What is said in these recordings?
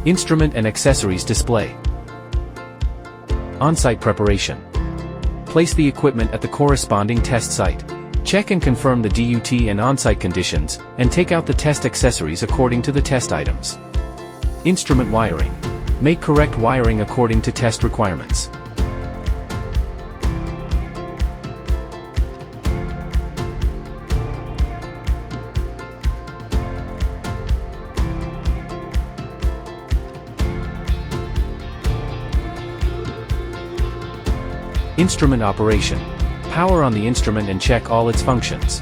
Instrument and accessories display. On-site preparation. Place the equipment at the corresponding test site. Check and confirm the DUT and on-site conditions, and take out the test accessories according to the test items. Instrument wiring. Make correct wiring according to test requirements. Instrument operation. Power on the instrument and check all its functions.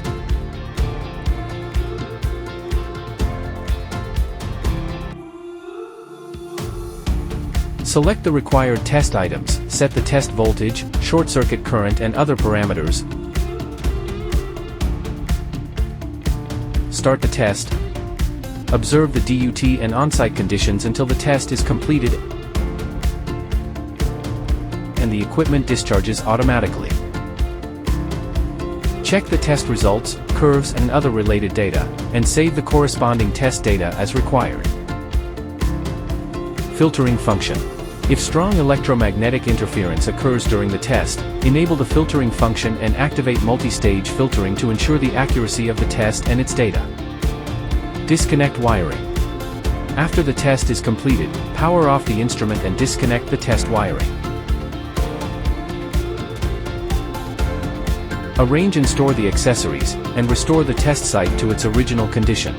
Select the required test items, set the test voltage, short circuit current and other parameters. Start the test. Observe the DUT and on-site conditions until the test is completed and the equipment discharges automatically. Check the test results, curves and other related data, and save the corresponding test data as required. Filtering function. If strong electromagnetic interference occurs during the test, enable the filtering function and activate multi-stage filtering to ensure the accuracy of the test and its data. Disconnect wiring. After the test is completed, power off the instrument and disconnect the test wiring. Arrange and store the accessories, and restore the test site to its original condition.